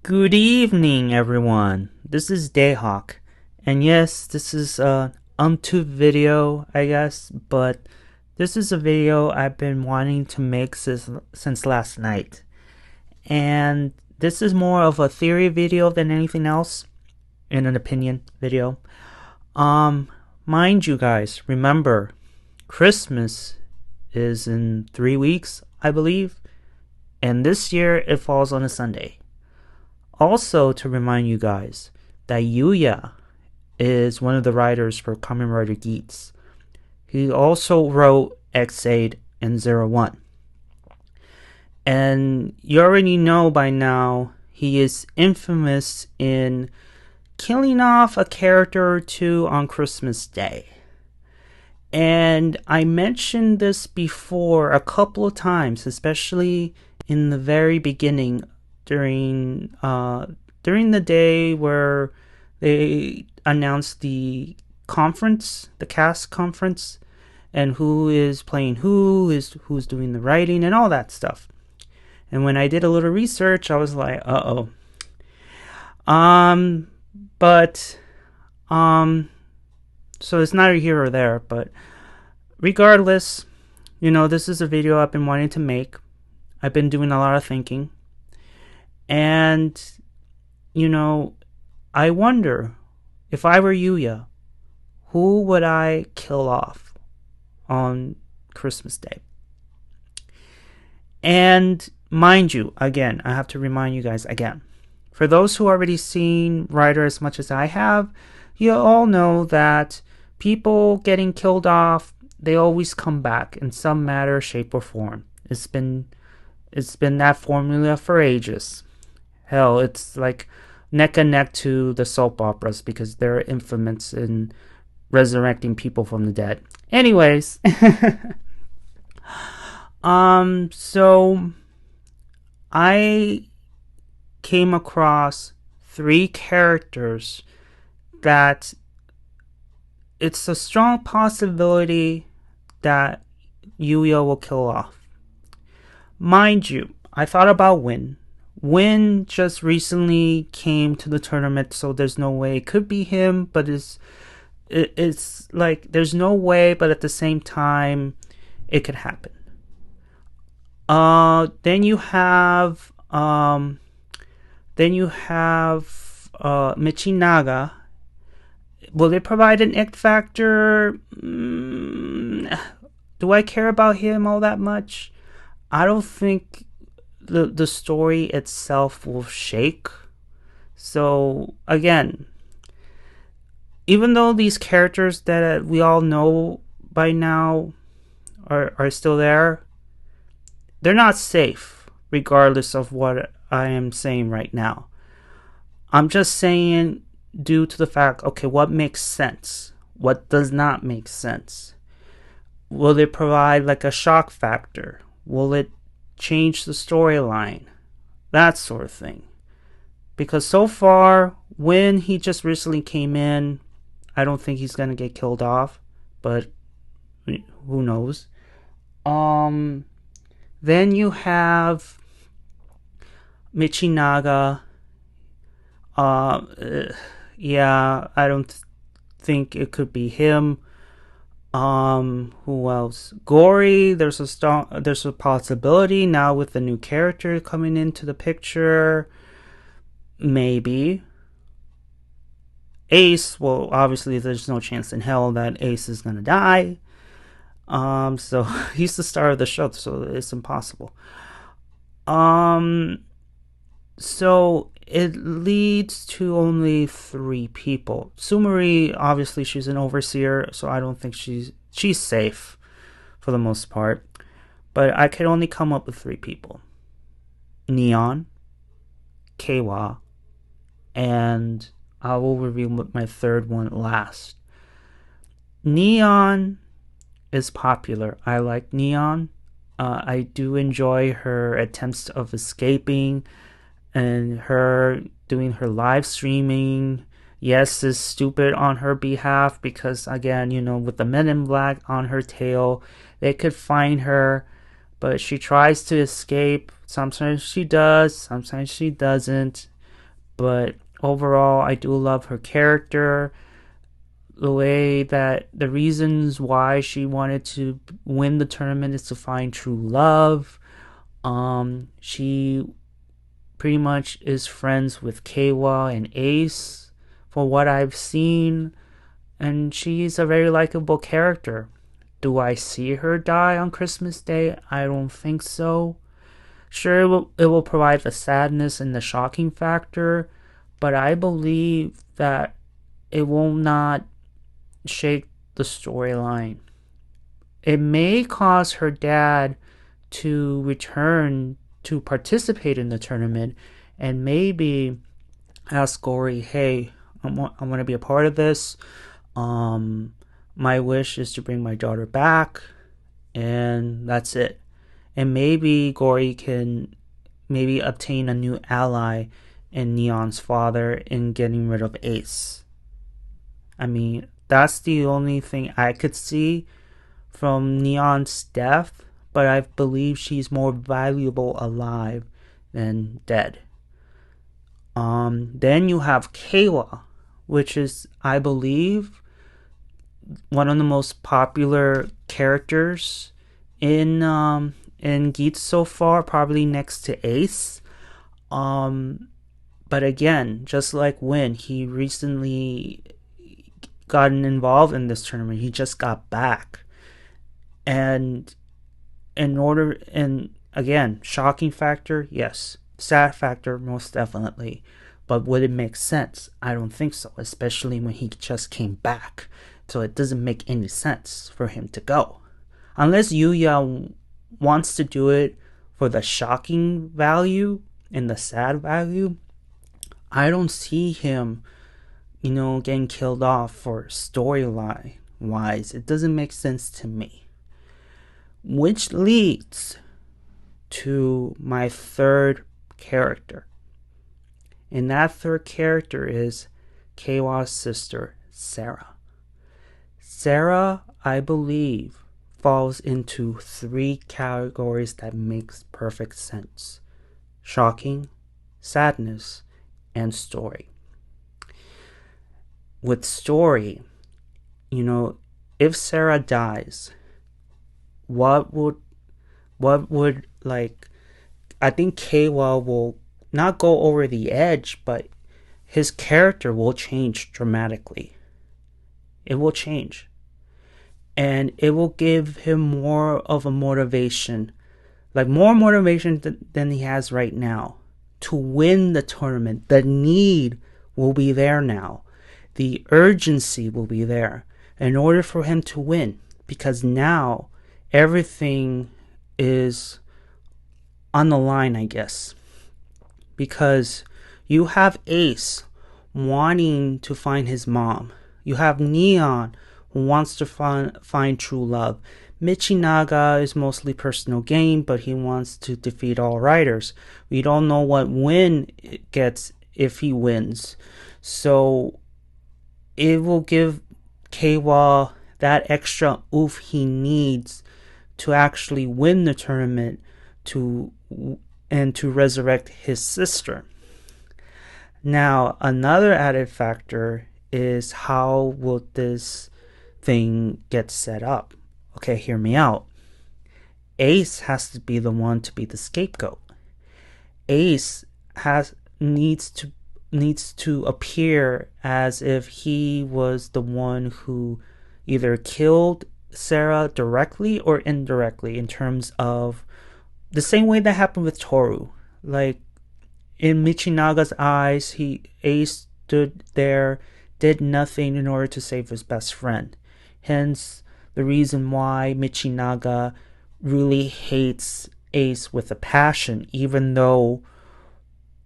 Good evening, everyone. This is Dayhawk, and yes, this is a video, I guess, but this is a video I've been wanting to make since last night, and this is more of a theory video than anything else, in an opinion video. Mind you guys, remember, Christmas is in 3 weeks, I believe, and this year it falls on a Sunday. Also, to remind you guys that Yuya is one of the writers for Kamen Rider Geats. He also wrote X8 and 01. And you already know by now he is infamous in killing off a character or two on Christmas Day. And I mentioned this before a couple of times, especially in the very beginning during the day where they announced the conference, the cast conference, and who is playing who's doing the writing and all that stuff. And when I did a little research, I was like, so it's neither here or there, but regardless, this is a video I've been wanting to make. I've been doing a lot of thinking. And, I wonder, if I were Yuya, who would I kill off on Christmas Day? And mind you, again, I have to remind you guys again, for those who already seen Rider as much as I have, you all know that people getting killed off, they always come back in some matter, shape, or form. It's been that formula for ages. Hell, it's like neck and neck to the soap operas because they're infamous in resurrecting people from the dead. Anyways, so I came across 3 characters that it's a strong possibility that Yuya will kill off. Mind you, I thought about Win. Win just recently came to the tournament, so there's no way it could be him, but it's like there's no way, but at the same time it could happen. Then you have Michinaga. Will it provide an X factor? Do I care about him all that much? I don't think the story itself will shake. So again, even though these characters that we all know by now are still there, they're not safe regardless of what I am saying right now. I'm just saying due to the fact, okay, what makes sense? What does not make sense? Will it provide like a shock factor? Will it change the storyline? That sort of thing. Because so far, when he just recently came in, I don't think he's going to get killed off. But who knows? Then you have Michinaga. Yeah, I don't think it could be him. Who else? Gory, there's a possibility now with the new character coming into the picture. Maybe. Ace, well, obviously there's no chance in hell that Ace is gonna die. So he's the star of the show, so it's impossible. So it leads to only 3 people. Sumari, obviously she's an overseer, so I don't think she's safe for the most part. But I could only come up with 3 people. Neon, Keiwa, and I will reveal my third one last. Neon is popular. I like Neon. I do enjoy her attempts of escaping and her doing her live streaming. Yes, is stupid on her behalf because, again, with the Men in Black on her tail, they could find her, but she tries to escape. Sometimes she does, sometimes she doesn't. But overall, I do love her character. The way that the reasons why she wanted to win the tournament is to find true love. She pretty much is friends with Keiwa and Ace, for what I've seen, and she's a very likable character. Do I see her die on Christmas Day? I don't think so. Sure, it will provide the sadness and the shocking factor, but I believe that it will not shake the storyline. It may cause her dad to return to participate in the tournament and maybe ask Gory, hey, I want to be a part of this. My wish is to bring my daughter back, and that's it. And maybe Gory can maybe obtain a new ally in Neon's father in getting rid of Ace. I mean, that's the only thing I could see from Neon's death, but I believe she's more valuable alive than dead. Then you have Keiwa, which is, I believe, one of the most popular characters in Geats so far, probably next to Ace. But again, just like when he recently gotten involved in this tournament, he just got back, and again, shocking factor, yes. Sad factor, most definitely. But would it make sense? I don't think so, especially when he just came back. So it doesn't make any sense for him to go. Unless Yuya wants to do it for the shocking value and the sad value, I don't see him, getting killed off for storyline wise. It doesn't make sense to me. Which leads to my third character. And that third character is Keiwa's sister, Sarah. Sarah, I believe, falls into 3 categories that makes perfect sense: shocking, sadness, and story. With story, if Sarah dies, what would I think Keiwa will not go over the edge, but his character will change dramatically. It will change. And it will give him more of a motivation, more motivation than he has right now, to win the tournament. The need will be there now. The urgency will be there in order for him to win, because now everything is on the line, I guess. Because you have Ace wanting to find his mom. You have Neon who wants to find true love. Michinaga is mostly personal gain, but he wants to defeat all riders. We don't know what win it gets if he wins. So it will give Keiwa that extra oof he needs to actually win the tournament and to resurrect his sister. Now, another added factor is, how will this thing get set up? Okay, hear me out. Ace has to be the one to be the scapegoat. Ace needs to appear as if he was the one who either killed Sarah directly or indirectly, in terms of the same way that happened with Toru. Like, in Michinaga's eyes, Ace stood there, did nothing in order to save his best friend. Hence, the reason why Michinaga really hates Ace with a passion, even though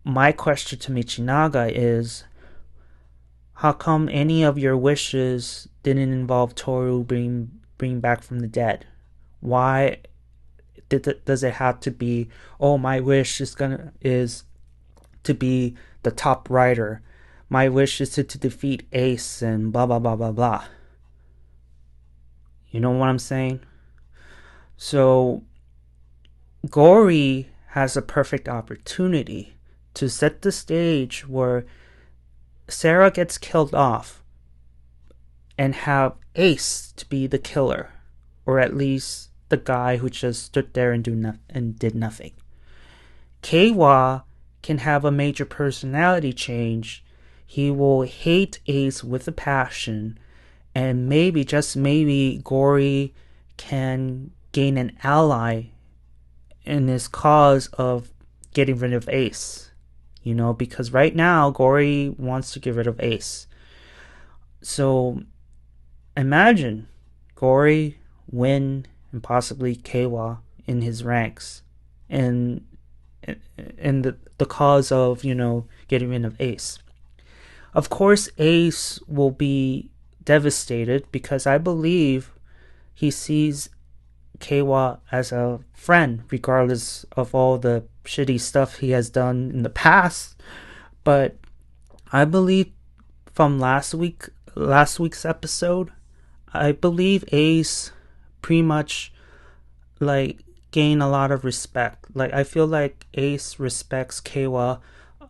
my question to Michinaga is, how come any of your wishes didn't involve Toru being back from the dead? Why does it have to be, my wish is to be the top rider. My wish is to defeat Ace and blah blah blah blah blah. You know what I'm saying? So Gory has a perfect opportunity to set the stage where Sarah gets killed off and have Ace to be the killer, or at least the guy who just stood there and did nothing. Keiwa can have a major personality change. He will hate Ace with a passion, and maybe, just maybe, Gory can gain an ally in his cause of getting rid of Ace. Because right now, Gory wants to get rid of Ace. So, imagine Gory, Win, and possibly Keiwa in his ranks. And the cause of, getting rid of Ace. Of course, Ace will be devastated because I believe he sees Keiwa as a friend, regardless of all the shitty stuff he has done in the past. But I believe from last week's episode, I believe Ace pretty much gain a lot of respect. I feel like Ace respects Keiwa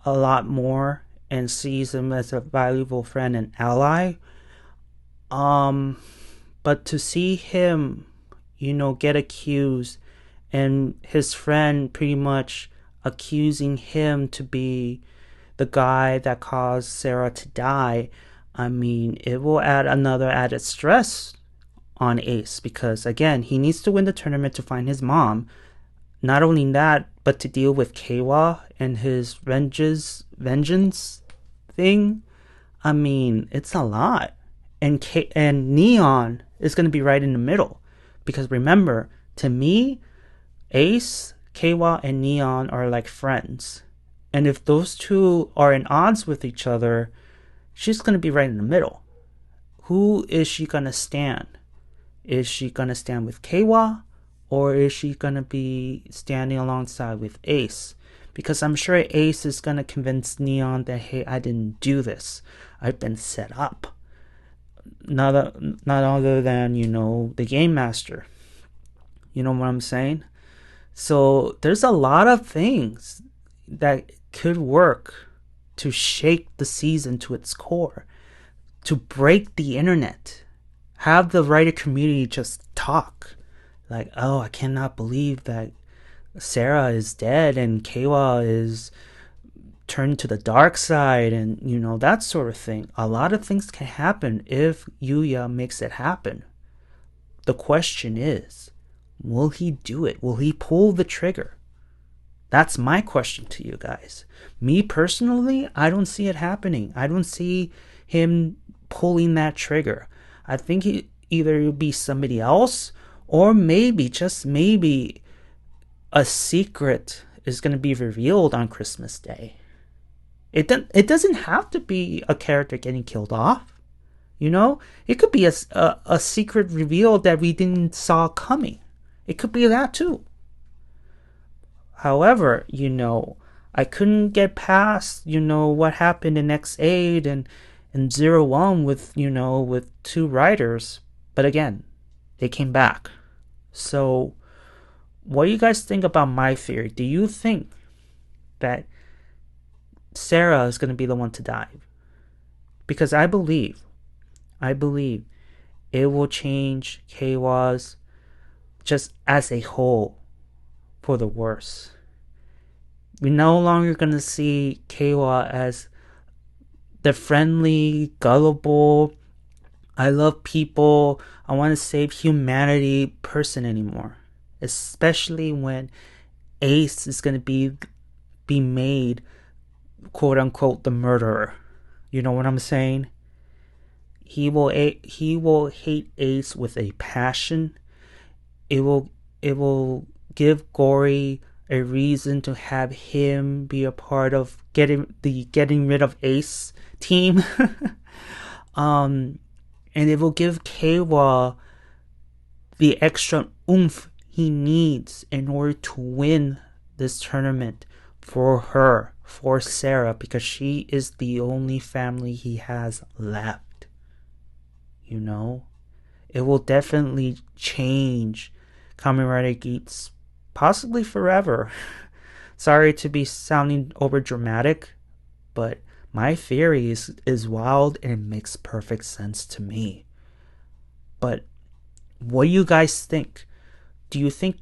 a lot more and sees him as a valuable friend and ally. But to see him, get accused, and his friend pretty much accusing him to be the guy that caused Sarah to die, I mean, it will add another added stress on Ace, because again, he needs to win the tournament to find his mom. Not only that, but to deal with Keiwa and his vengeance thing. I mean, it's a lot. And Neon is going to be right in the middle. Because remember, to me, Ace, Keiwa, and Neon are like friends. And if those two are in odds with each other, she's going to be right in the middle. Who is she going to stand? Is she going to stand with Keiwa? Or is she going to be standing alongside with Ace? Because I'm sure Ace is going to convince Neon that, hey, I didn't do this. I've been set up. Not other than, the Game Master. You know what I'm saying? So there's a lot of things that could work to shake the season to its core. To break the internet. Have the writer community just talk. Oh, I cannot believe that Sarah is dead and Keiwa is turned to the dark side, and that sort of thing. A lot of things can happen if Yuya makes it happen. The question is, will he do it? Will he pull the trigger? That's my question to you guys. Me personally, I don't see it happening. I don't see him pulling that trigger. I think either it'll be somebody else, or maybe, just maybe, a secret is going to be revealed on Christmas Day. It doesn't have to be a character getting killed off. It could be a secret reveal that we didn't saw coming. It could be that too. However, I couldn't get past, what happened in X8 and 01 with two writers. But again, they came back. So, what do you guys think about my theory? Do you think that Sarah is going to be the one to die? Because I believe it will change Keiwa's just as a whole for the worse. We're no longer going to see Keiwa as the friendly, gullible, I love people, I want to save humanity person anymore. Especially when Ace is going to be made, quote unquote, the murderer. You know what I'm saying? He will hate Ace with a passion. It will give Gory a reason to have him be a part of getting rid of Ace team. And it will give Keiwa the extra oomph he needs in order to win this tournament for Sarah, because she is the only family he has left. It will definitely change Kamen Rider Geats, possibly forever. Sorry to be sounding over dramatic, but my theory is wild and it makes perfect sense to me. But what do you guys think? Do you think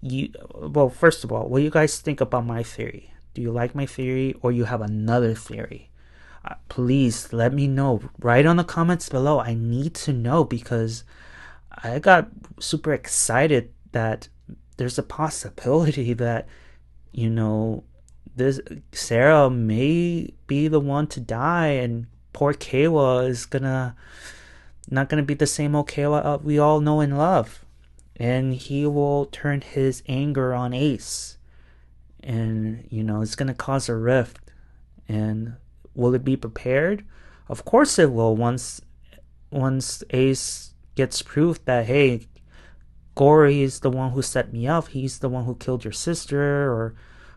well, first of all, what do you guys think about my theory? Do you like my theory or you have another theory? Please let me know. Write on the comments below. I need to know because I got super excited that there's a possibility that, you know, this Sarah may be the one to die and poor Kayla is not gonna be the same old Kayla we all know and love. And he will turn his anger on Ace. And, it's gonna cause a rift. And will it be prepared? Of course it will once Ace gets proof that, hey, Gory is the one who set me up, he's the one who killed your sister or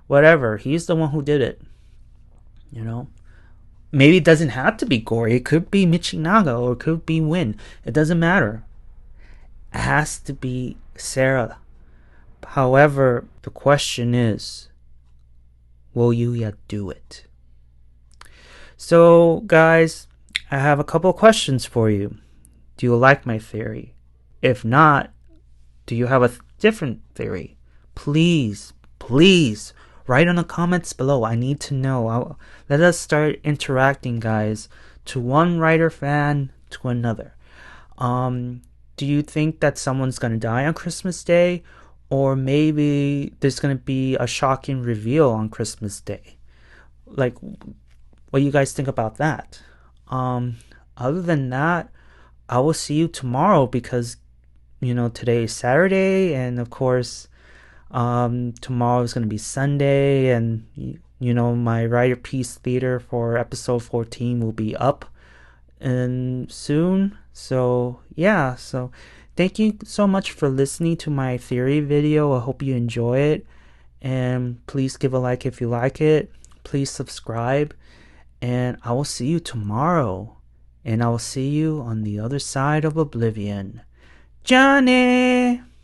whatever. He's the one who did it. Maybe it doesn't have to be Gory. It could be Michinaga or it could be Win. It doesn't matter. It has to be Sarah. However, the question is, will Yuya do it? So, guys, I have a couple of questions for you. Do you like my theory? If not, do you have a different theory? Please, please, write in the comments below. I need to know. Let us start interacting, guys. To one writer fan to another. Do you think that someone's gonna die on Christmas Day? Or maybe there's gonna be a shocking reveal on Christmas Day? Like, what do you guys think about that? Other than that, I will see you tomorrow because, today is Saturday, and of course, tomorrow is going to be Sunday, and, my Writer Peace Theater for episode 14 will be up and soon. So, yeah, so thank you so much for listening to my theory video. I hope you enjoy it, and please give a like if you like it. Please subscribe, and I will see you tomorrow, and I will see you on the other side of oblivion. Johnny!